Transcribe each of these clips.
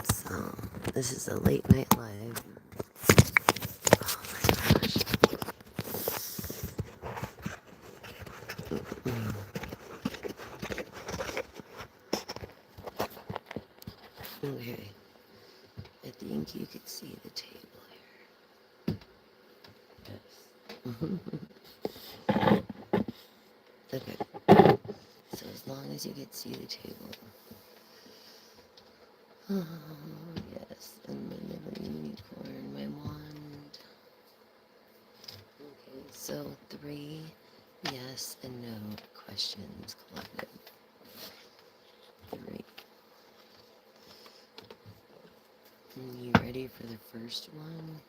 So, this is a late night live. Oh my gosh. Okay. I think you can see the table here. Yes. Okay. So as long as you can see the table. Oh, yes. And my little unicorn, my wand. Okay, so 3 yes and no questions collected. 3. And you ready for the first one?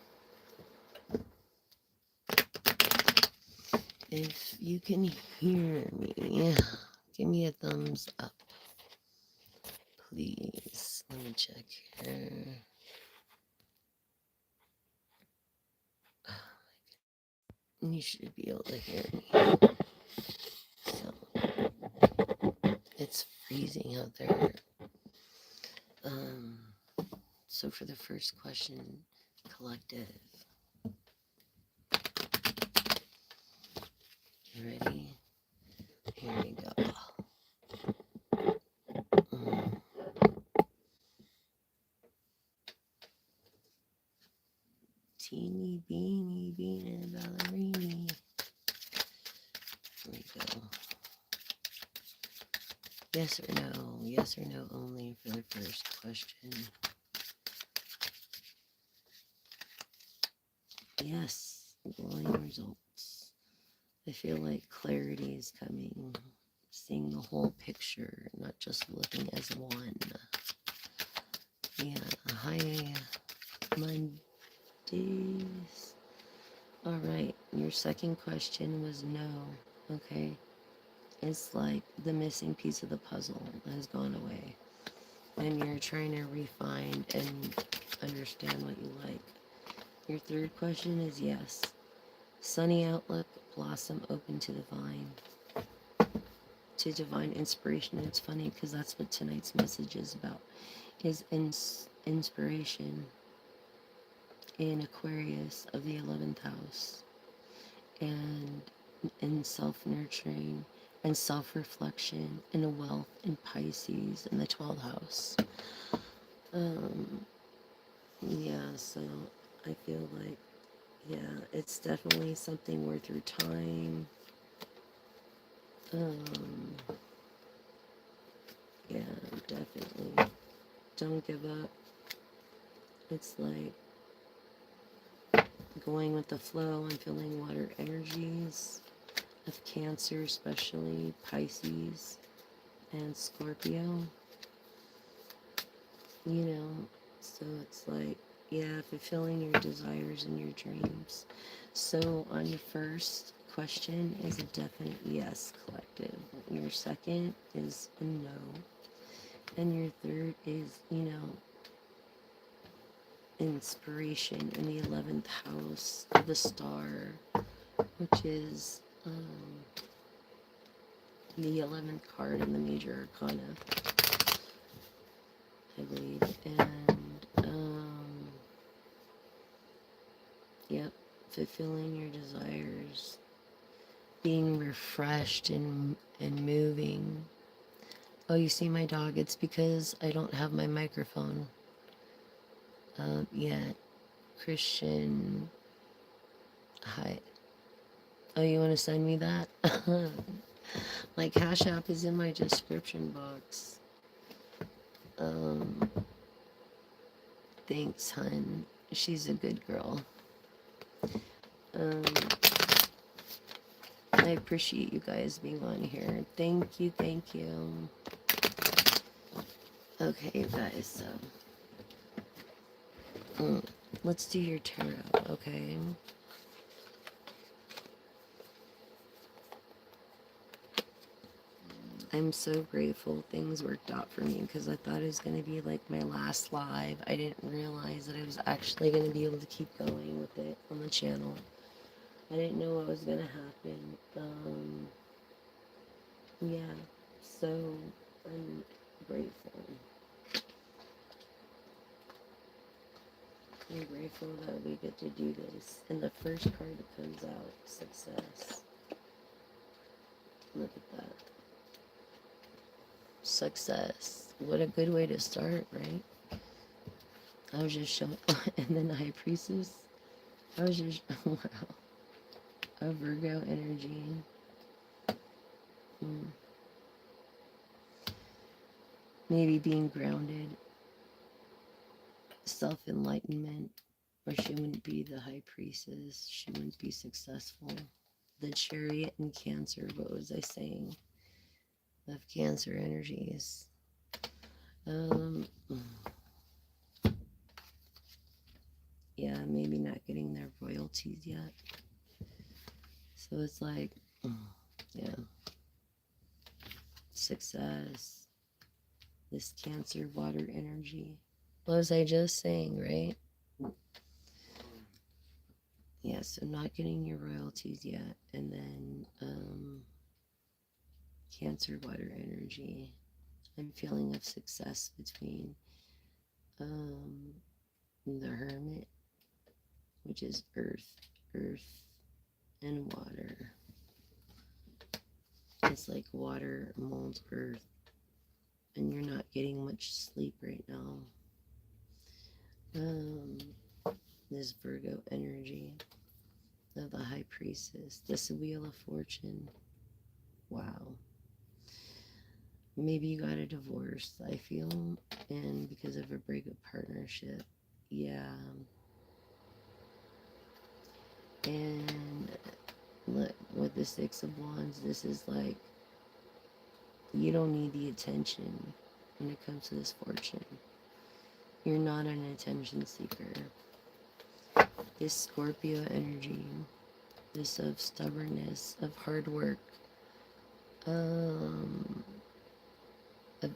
If you can hear me, give me a thumbs up, please. Let me check here. You should be able to hear me. So, it's freezing out there. So for the first question, collective. You ready? Here we go. Teeny beanie beanie ballerini. Here we go. Yes or no? Yes or no only for the first question. Yes, glowing results. I feel like clarity is coming. Seeing the whole picture, not just looking as one. Yeah, hi, Mondays. All right, your second question was no. Okay, it's like the missing piece of the puzzle has gone away, and you're trying to refine and understand what you like. Your third question is yes. Sunny outlook, blossom open to divine inspiration. It's funny because that's what tonight's message is about, is inspiration in Aquarius of the 11th house, and in self-nurturing and self-reflection, and a wealth in Pisces in the 12th house. Yeah, so I feel like, yeah, it's definitely something worth your time. Yeah, definitely. Don't give up. It's like going with the flow. I'm feeling water energies of Cancer, especially Pisces and Scorpio. You know, so it's like, yeah, fulfilling your desires and your dreams. So on your first question is a definite yes, collective. Your second is a no. And your third is, inspiration in the 11th house of the star, which is the 11th card in the major arcana, I believe. And yep, fulfilling your desires, being refreshed and moving. Oh, you see my dog? It's because I don't have my microphone yet. Christian, hi. Oh, you want to send me that? My Cash App is in my description box. Thanks, hun. She's a good girl. I appreciate you guys being on here. Thank you, thank you. Okay, you guys, so let's do your tarot, okay? I'm so grateful things worked out for me, because I thought it was going to be like my last live. I didn't realize that I was actually going to be able to keep going with it on the channel. I didn't know what was going to happen. Yeah. So I'm grateful. I'm grateful that we get to do this. And the first card that comes out, success. Look at that. Success. What a good way to start, right? I was just showing, and then the High Priestess. I was just, wow. A Virgo energy. Hmm. Maybe being grounded. Self-enlightenment. Or she wouldn't be the High Priestess. She wouldn't be successful. The Chariot in Cancer. What was I saying? Of Cancer energies. Yeah, maybe not getting their royalties yet. So it's like, yeah, success, this Cancer water energy. What was I just saying, right? Yeah, so not getting your royalties yet, and then Cancer water energy. I'm feeling of success between the Hermit, which is earth, and water. It's like water molds earth, and you're not getting much sleep right now. This Virgo energy of the High Priestess, this Wheel of Fortune. Wow. Maybe you got a divorce, I feel, and because of a breakup partnership. Yeah. And look, with the Six of Wands, this is like, you don't need the attention when it comes to this fortune. You're not an attention seeker. This Scorpio energy, this of stubbornness, of hard work, of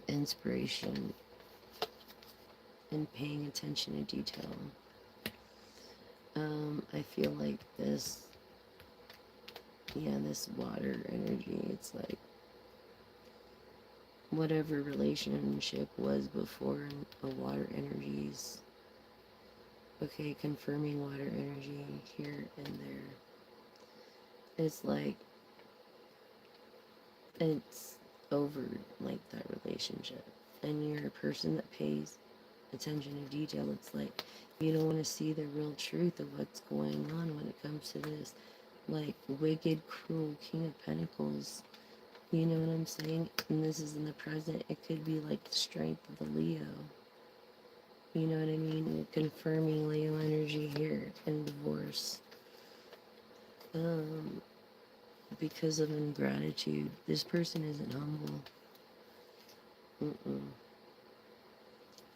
inspiration, and paying attention to detail. I feel like this, yeah, this water energy, it's like whatever relationship was before a water energies. Okay, confirming water energy here and there. It's like, it's over, like, that relationship. And you're a person that pays attention to detail. It's like, you don't want to see the real truth of what's going on when it comes to this, like, wicked, cruel King of Pentacles. You know what I'm saying? And this is in the present. It could be like the strength of the Leo. You know what I mean? Confirming Leo energy here and divorce. Because of ingratitude. This person isn't humble.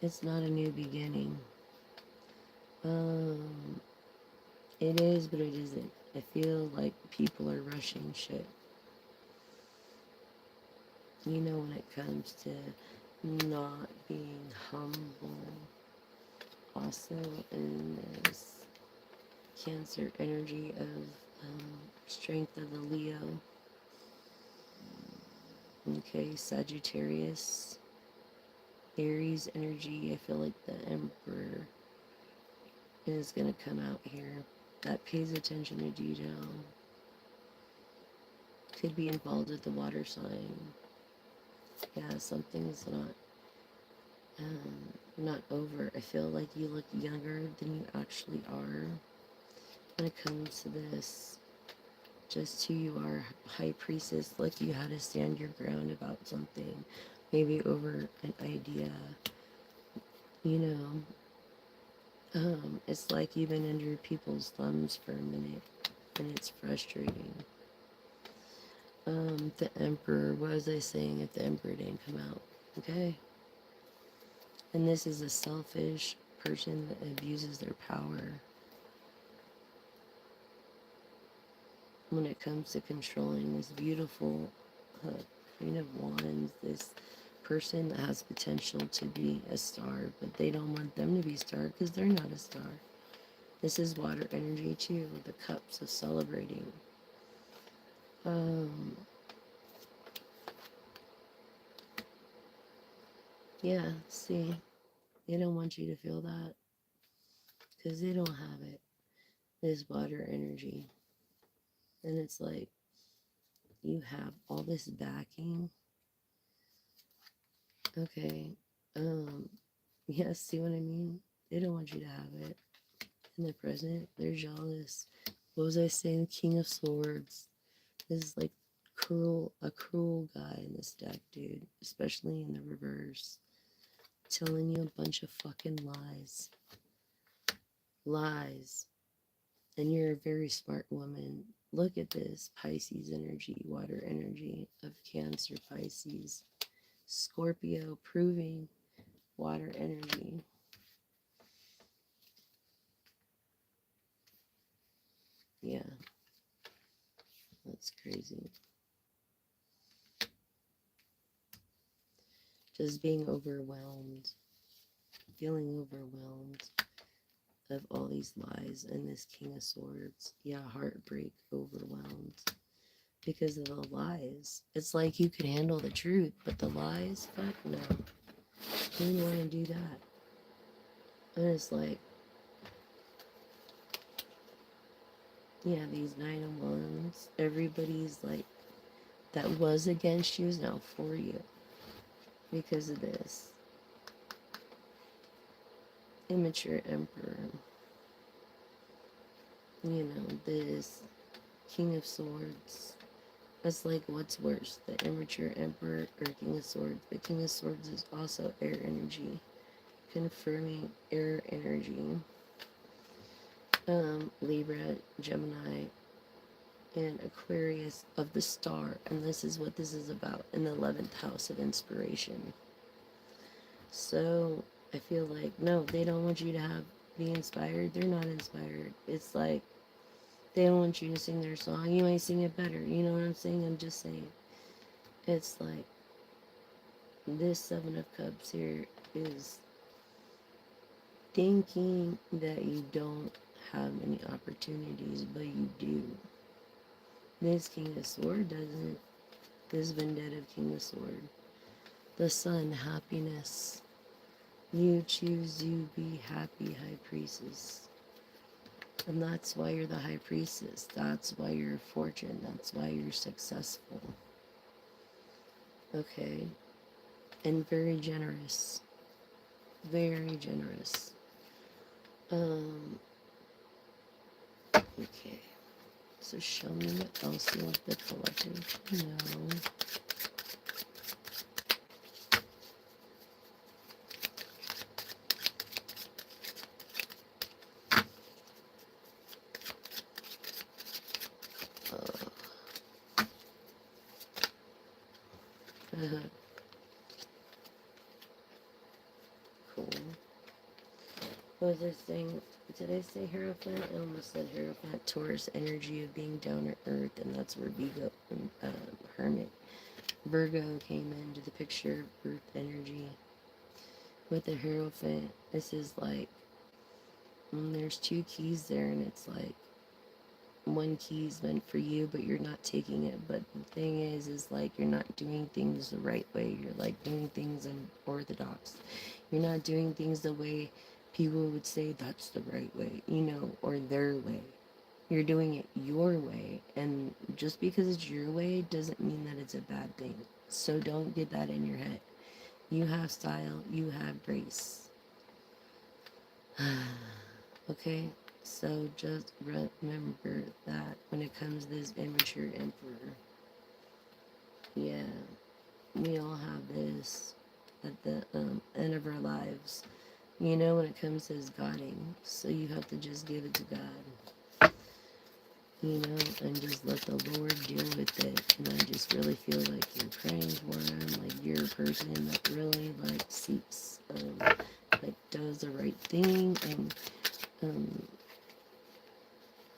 It's not a new beginning. It is, but it isn't. I feel like people are rushing shit. You know, when it comes to not being humble. Also in this Cancer energy of strength of the Leo. Okay, Sagittarius. Aries energy. I feel like the Emperor is going to come out here. That pays attention to detail. Could be involved with the water sign. Yeah, something's not over. I feel like you look younger than you actually are when it comes to this. Just who you are, High Priestess, like you had to stand your ground about something, maybe over an idea, you know. It's like you've been under people's thumbs for a minute, and it's frustrating. The Emperor, what was I saying if the Emperor didn't come out? Okay. And this is a selfish person that abuses their power. When it comes to controlling this beautiful Queen of Wands, this person that has potential to be a star, but they don't want them to be a star because they're not a star. This is water energy too, the cups of celebrating. Yeah, see, they don't want you to feel that because they don't have it. This water energy. And it's like you have all this backing. Okay. Um, yeah, see what I mean? They don't want you to have it. In the present, they're jealous. What was I saying? King of Swords. This is like a cruel guy in this deck, dude. Especially in the reverse. Telling you a bunch of fucking lies. Lies. And you're a very smart woman. Look at this Pisces energy, water energy of Cancer, Pisces, Scorpio, proving water energy. Yeah, that's crazy. Just being overwhelmed, feeling overwhelmed of all these lies and this King of Swords. Yeah, heartbreak, overwhelmed because of the lies. It's like you could handle the truth, but the lies, fuck no. Who would want to do that? And it's like, yeah, these 9 of Wands, everybody's like, that was against you is now for you because of this. Immature Emperor. You know, this King of Swords. It's like, what's worse, the immature Emperor or King of Swords? The King of Swords is also air energy, confirming air energy. Libra, Gemini, and Aquarius of the star. And this is what this is about in the 11th house of inspiration. So I feel like, no, they don't want you to be inspired. They're not inspired. It's like they don't want you to sing their song. You might sing it better. You know what I'm saying? I'm just saying. It's like this 7 of Cups here is thinking that you don't have any opportunities, but you do. This King of Sword doesn't. This Vendetta King of Sword. The Sun, happiness. You choose, you be happy, High Priestess. And that's why you're the High Priestess. That's why you're a fortune. That's why you're successful. Okay. And very generous. Very generous. Okay. So show me what else you want the collective to know. Cool. What was I saying? Did I say Hierophant? I almost said Hierophant. Taurus energy of being down to earth, and that's where Vigo, Hermit. Virgo came into the picture of earth energy. With the Hierophant, this is like, there's 2 keys there, and it's like, one key is meant for you, but you're not taking it. But the thing is like, you're not doing things the right way. You're like doing things unorthodox. You're not doing things the way people would say that's the right way, you know, or their way. You're doing it your way, and just because it's your way doesn't mean that it's a bad thing. So don't get that in your head. You have style, you have grace. Okay? So just remember that when it comes to this immature emperor, yeah, we all have this at the end of our lives. You know, when it comes to his guiding, so you have to just give it to God. You know, and just let the Lord deal with it. And I just really feel like you're praying for him, like you're a person that really like seeks, like does the right thing and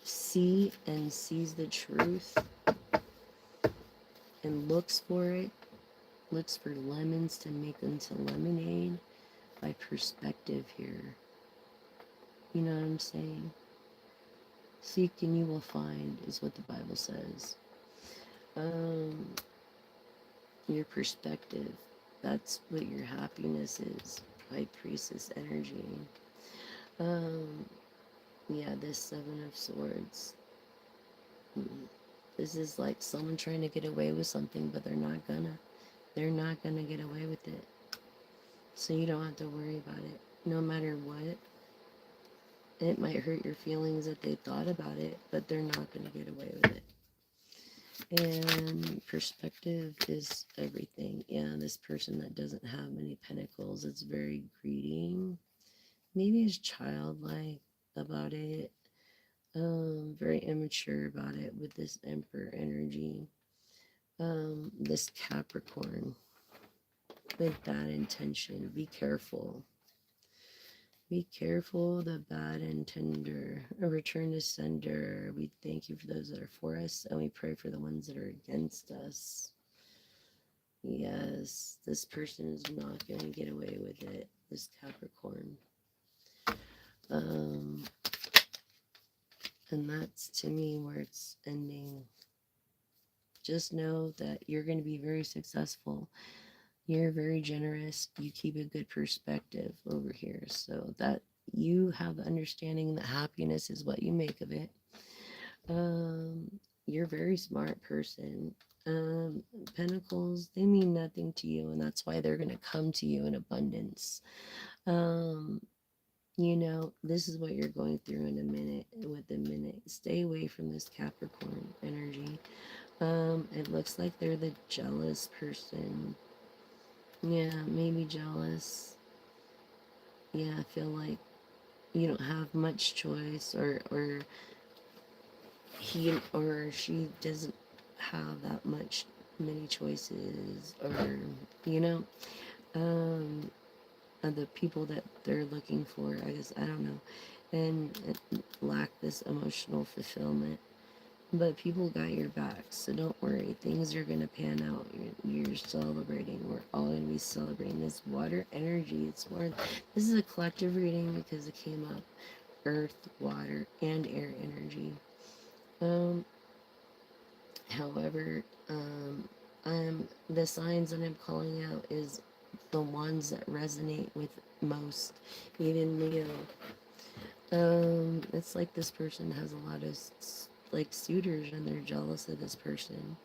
sees the truth and looks for it, looks for lemons to make into lemonade by perspective here. You know what I'm saying? Seek and you will find is what the Bible says. Your perspective. That's what your happiness is. High priestess energy. Um, yeah, this Seven of Swords. This is like someone trying to get away with something, but they're not gonna. They're not gonna get away with it. So you don't have to worry about it. No matter what, it might hurt your feelings that they thought about it, but they're not gonna get away with it. And perspective is everything. Yeah, this person that doesn't have many pentacles, it's very greedy. Maybe is childlike about it. Very immature about it with this Emperor energy. This Capricorn with bad intention. Be careful. Be careful, the bad intender. A return to sender. We thank you for those that are for us, and we pray for the ones that are against us. Yes, this person is not going to get away with it. This Capricorn. And that's to me where it's ending. Just know that you're going to be very successful. You're very generous. You keep a good perspective over here. So that you have the understanding that happiness is what you make of it. You're a very smart person. Pentacles, they mean nothing to you, and that's why they're going to come to you in abundance. You know, this is what you're going through in a minute, with a minute. Stay away from this Capricorn energy. It looks like they're the jealous person. Yeah, maybe jealous. Yeah, I feel like you don't have much choice, or he or she doesn't have that many choices, or you know, the people that they're looking for, I guess, I don't know, and lack this emotional fulfillment. But people got your back, so don't worry. Things are going to pan out. You're celebrating. We're all going to be celebrating this water energy. It's more, this is a collective reading because it came up earth, water, and air energy. However, the signs that I'm calling out is the ones that resonate with most, even Leo. It's like this person has a lot of like suitors and they're jealous of this person.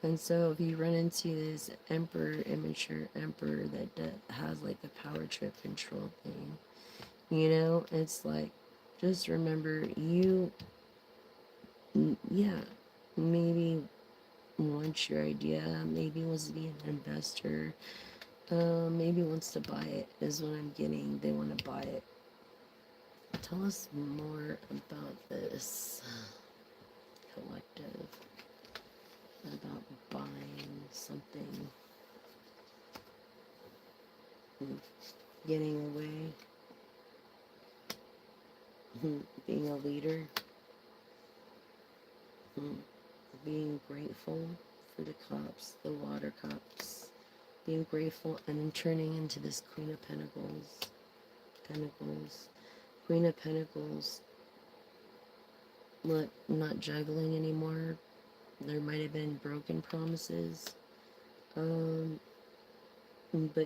And so if you run into this emperor, immature emperor that has like a power trip control thing, you know, it's like, just remember you, yeah, maybe wants your idea, maybe wants to be an investor, maybe wants to buy it, is what I'm getting. They want to buy it. Tell us more about this collective, about buying something, getting away, being a leader, being grateful for the cups, the water cups, being grateful, and then turning into this Queen of Pentacles. Queen of Pentacles. Look, not juggling anymore. There might have been broken promises. But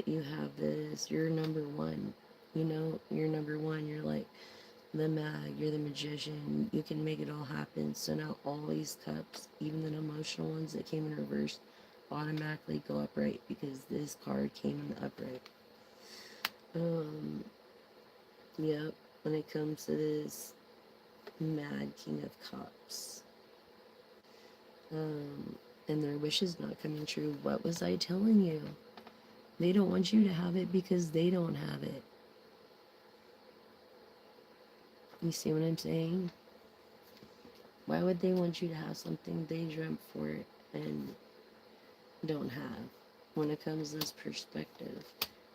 you have this. You're number one. You know, you're number one. You're like the mag. You're the magician. You can make it all happen. So now all these cups, even the emotional ones that came in reverse, automatically go upright because this card came in the upright. Yep. When it comes to this mad King of Cups. And their wish is not coming true. What was I telling you? They don't want you to have it because they don't have it. You see what I'm saying? Why would they want you to have something they dreamt for it and don't have? When it comes to this perspective,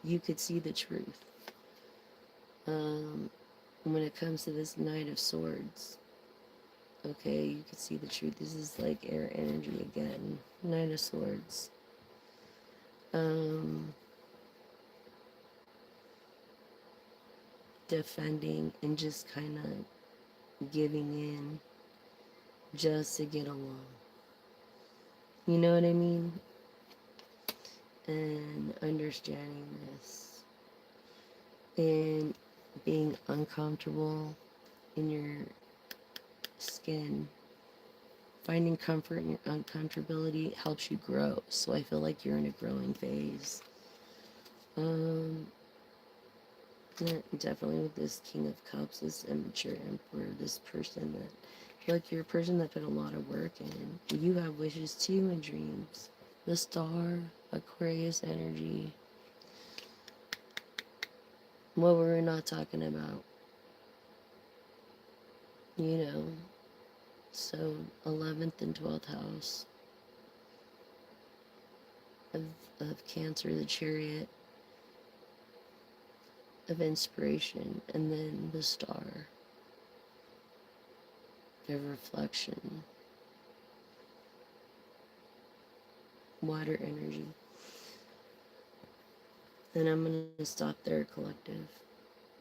you could see the truth. When it comes to this Knight of Swords, okay, you could see the truth. This is like air energy again. Knight of Swords. Defending and just kind of giving in just to get along. You know what I mean? and understanding this and being uncomfortable in your skin. Finding comfort in your uncomfortability helps you grow. So I feel like you're in a growing phase. Um, definitely with this King of Cups, this immature emperor, this person that, look, you're a person that put a lot of work in. You have wishes too and dreams. The star, Aquarius energy. What we're not talking about, you know. So 11th and 12th house of, of Cancer, the Chariot of inspiration, and then the star of reflection, water energy. And I'm going to stop there, collective.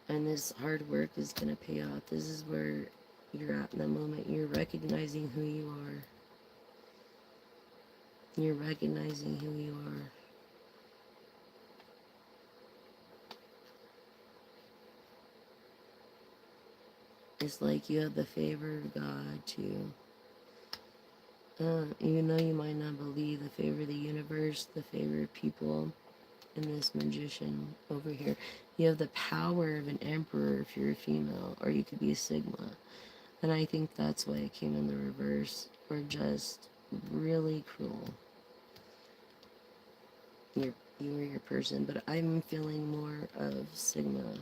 And this hard work is going to pay off. This is where you're at in the moment. You're recognizing who you are. You're recognizing who you are. It's like you have the favor of God too. Even though you might not believe, the favor of the universe, the favor of people, and this magician over here. You have the power of an emperor if you're a female, or you could be a Sigma. And I think that's why it came in the reverse, or just really cruel. You are your person, but I'm feeling more of Sigma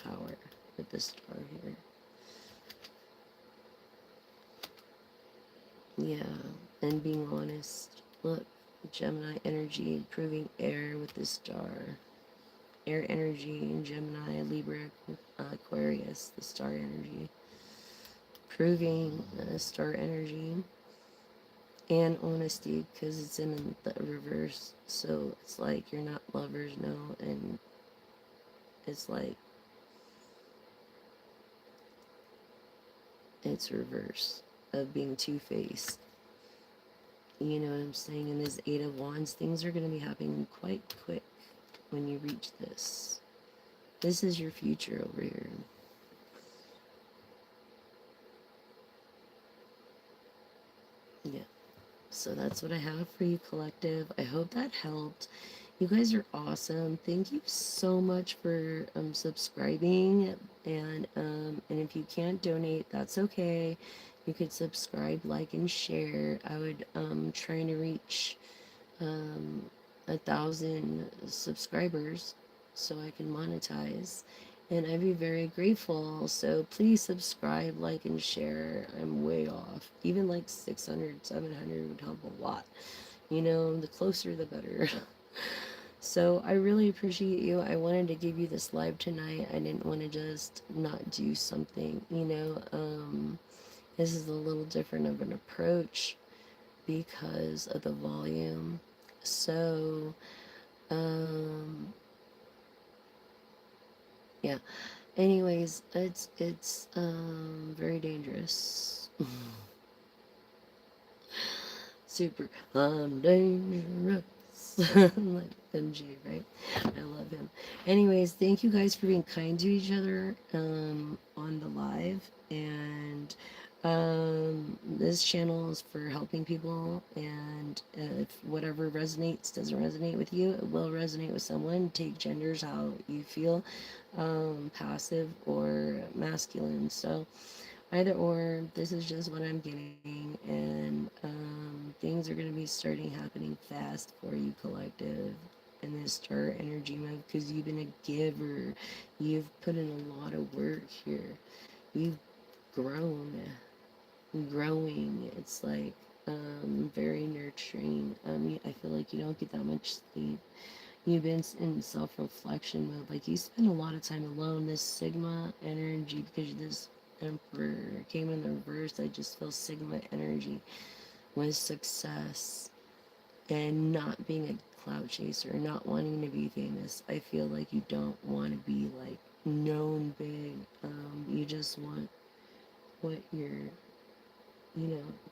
power with this star here. Yeah, and being honest. Look, Gemini energy, proving air with this star. Air energy in Gemini, Libra, Aquarius, the star energy. Proving star energy and honesty, because it's in the reverse. So it's like you're not lovers, no, and it's like it's reverse of being two-faced. You know what I'm saying? In this Eight of Wands, things are going to be happening quite quick when you reach this. This is your future over here. Yeah. So that's what I have for you, collective. I hope that helped. You guys are awesome. Thank you so much for subscribing. And if you can't donate, that's okay. You could subscribe, like, and share. I would trying to reach 1,000 subscribers so I can monetize. And I'd be very grateful. So please subscribe, like, and share. I'm way off. Even like 600, 700 would help a lot. You know, the closer the better. So I really appreciate you. I wanted to give you this live tonight. I didn't want to just not do something, you know. This is a little different of an approach because of the volume. So, yeah. Anyways, it's very dangerous. Super dangerous. Like MJ, right? I love him. Anyways, thank you guys for being kind to each other on the live. And this channel is for helping people. And if whatever resonates doesn't resonate with you, it will resonate with someone. Take genders how you feel, passive or masculine. So either or, this is just what I'm getting, and things are going to be starting happening fast for you, collective, in this star energy move, because you've been a giver. You've put in a lot of work here. You've grown, growing. It's like very nurturing. I feel like you don't get that much sleep. You've been in self-reflection mode. Like, you spend a lot of time alone. This Sigma energy, because this Emperor came in the reverse, I just feel Sigma energy with success and not being a cloud chaser, not wanting to be famous. I feel like you don't want to be like known big. You just want what you're,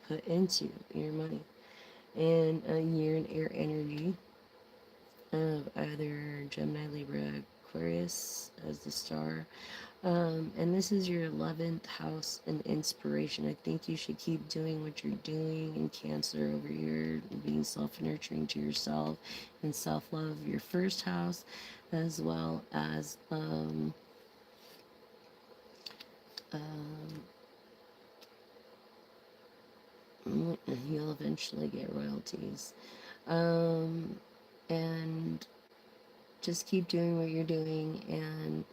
put into your money. And you're an air energy. either Gemini, Libra, Aquarius as the star. And this is your 11th house and inspiration. I think you should keep doing what you're doing in Cancer over here, being self-nurturing to yourself and self-love, your first house, as well as you'll eventually get royalties. And just keep doing what you're doing and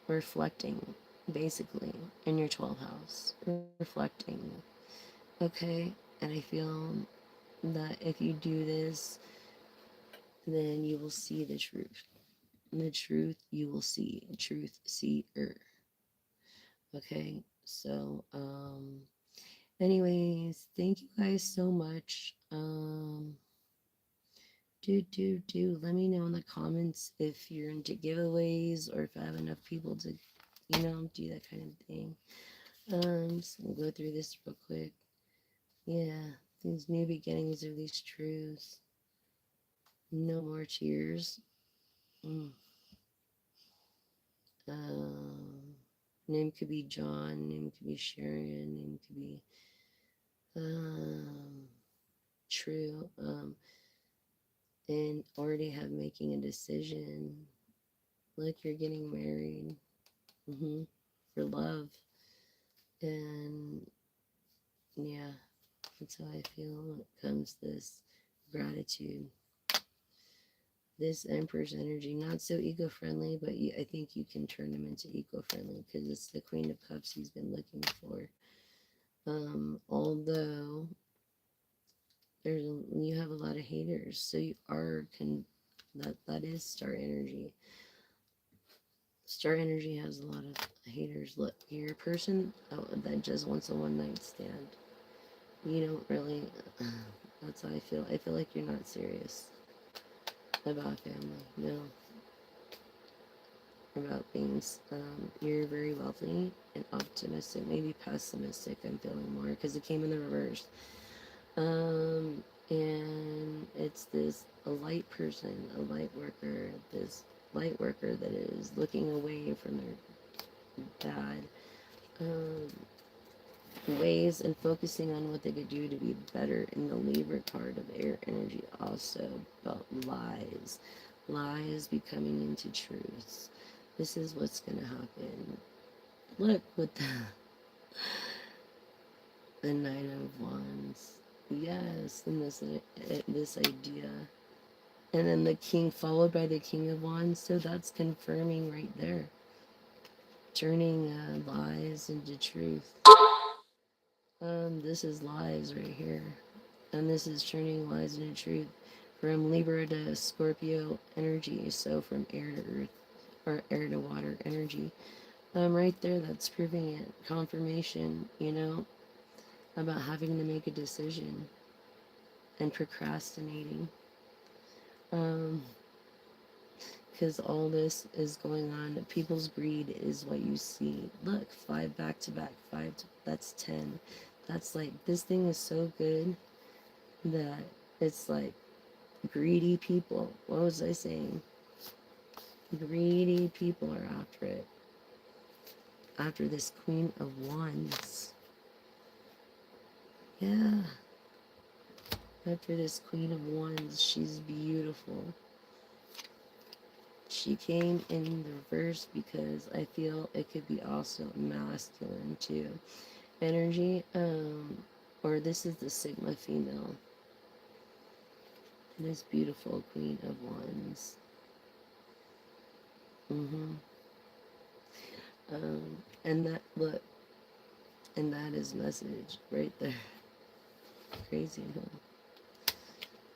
reflecting, basically, in your 12th house. Reflecting. Okay? And I feel that if you do this, then you will see the truth. And the truth you will see. Truth seer. Okay? So, anyways, thank you guys so much. Let me know in the comments if you're into giveaways or if I have enough people to, do that kind of thing. Just gonna go through this real quick. Yeah, these new beginnings of these truths. No more tears. Mm. Name could be John, name could be Sharon, name could be True. And already have making a decision. Like you're getting married. For love. And yeah, that's how I feel when it comes to this gratitude. This Empress energy, not so eco-friendly, but I think you can turn him into eco-friendly because it's the Queen of Cups he's been looking for. Although you have a lot of haters, so you are that is star energy. Star energy has a lot of haters. Look, you're a person that just wants a one-night stand. You don't really. That's how I feel. I feel like you're not serious about family. No. About things. You're very wealthy and optimistic, maybe pessimistic. I'm feeling more because it came in the reverse. And it's a light person, a light worker, this light worker that is looking away from their bad ways and focusing on what they could do to be better. In the Libra card of air energy also about lies becoming into truths. This is what's gonna happen. Look with the Nine of Wands. Yes, and this idea, and then the King followed by the King of Wands. So that's confirming right there, turning lies into truth. This is lies right here, and this is turning lies into truth from Libra to Scorpio energy. So from air to earth or air to water energy. Right there, that's proving it. Confirmation, about having to make a decision and procrastinating. Because all this is going on. People's greed is what you see. Look, 5 back to back, that's 10. That's like, this thing is so good that it's like greedy people. What was I saying? Greedy people are after it. After this Queen of Wands. Yeah. After this Queen of Wands, she's beautiful. She came in the reverse because I feel it could be also masculine too. Energy, or this is the Sigma female. This beautiful Queen of Wands. And that, look, and that is message right there. Crazy, huh?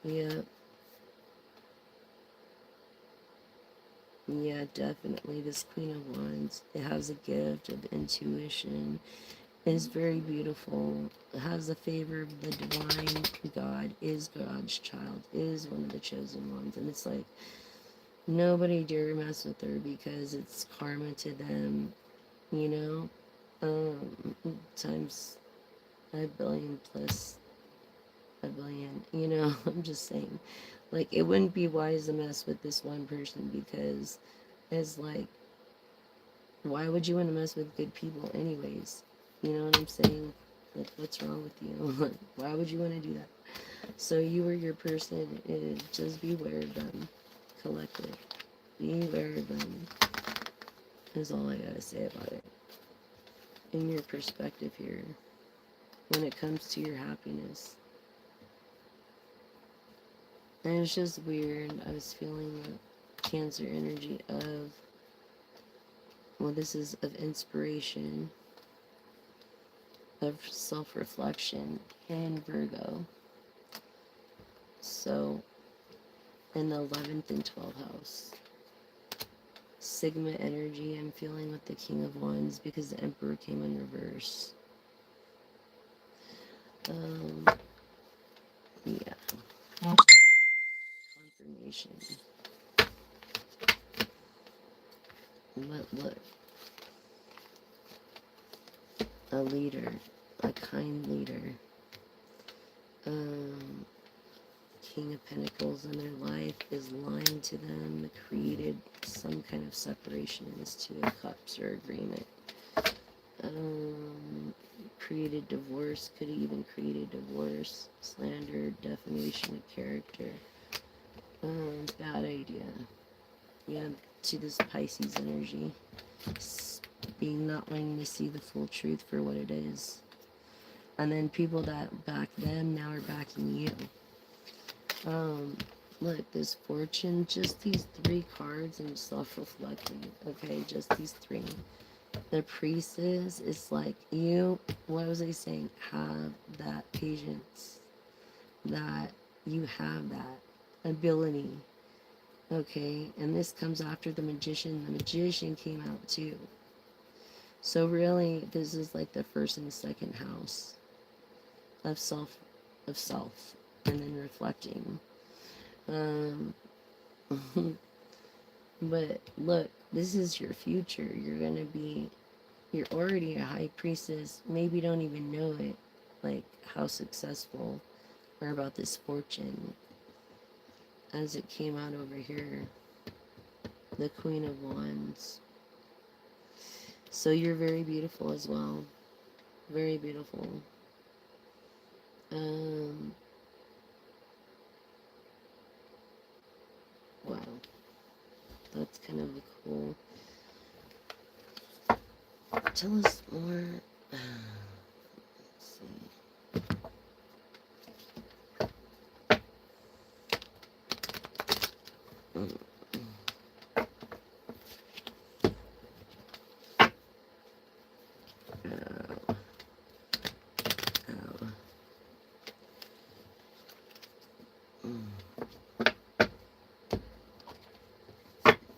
Yeah. Yeah, definitely. This Queen of Wands, it has a gift of intuition. It's very beautiful. It has the favor of the divine God, is God's child, is one of the chosen ones. And it's like, nobody dare mess with her because it's karma to them, times a billion plus a billion, I'm just saying. Like, it wouldn't be wise to mess with this one person because it's like, why would you want to mess with good people anyways? You know what I'm saying? Like, what's wrong with you? Why would you want to do that? So you or your person, just beware of them. Collective. Beware of them is all I gotta say about it. In your perspective here, when it comes to your happiness. And it's just weird. I was feeling the Cancer energy of, well, this is of inspiration, of self-reflection in Virgo. So, in the 11th and 12th house. Sigma energy I'm feeling with the King of Wands because the Emperor came in reverse. Yeah. Confirmation. But look, a leader, a kind leader. King of Pentacles in their life is lying to them, that created some kind of separation in this Two of Cups or agreement. Created divorce, could have even created divorce, slander, defamation of character. Bad idea. Yeah, to this Pisces energy. Being not wanting to see the full truth for what it is. And then people that back them now are backing you. Look, this Fortune, just these 3 cards and self-reflecting. Okay, just these 3. The Priestess is like, you, what was I saying? Have that patience. That you have that ability. Okay, and this comes after the Magician. The Magician came out too. So really, this is like the first and second house of self, and then reflecting. But look, this is your future. You're already a high priestess. Maybe don't even know it, like how successful or about this Fortune. As it came out over here, the Queen of Wands. So you're very beautiful as well. Very beautiful. Wow. That's kind of cool. Tell us more. Let's see.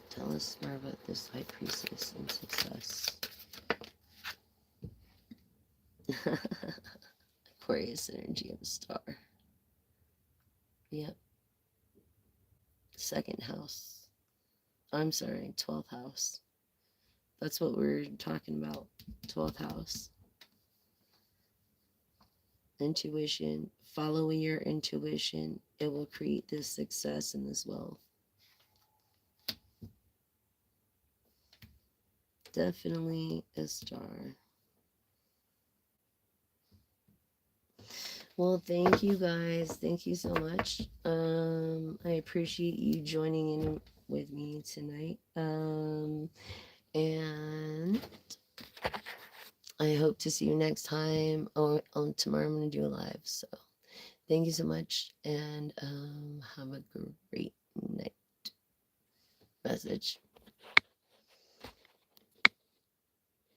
Tell us more about this High Priestess and success. Aquarius energy of a star. Yep. Second house. I'm sorry, 12th house. That's what we're talking about. 12th house. Intuition. Following your intuition, it will create this success and this wealth. Definitely a star. Well, thank you guys. Thank you so much. I appreciate you joining in with me tonight. And I hope to see you next time. Oh, tomorrow I'm going to do a live. So thank you so much. And have a great night. Message.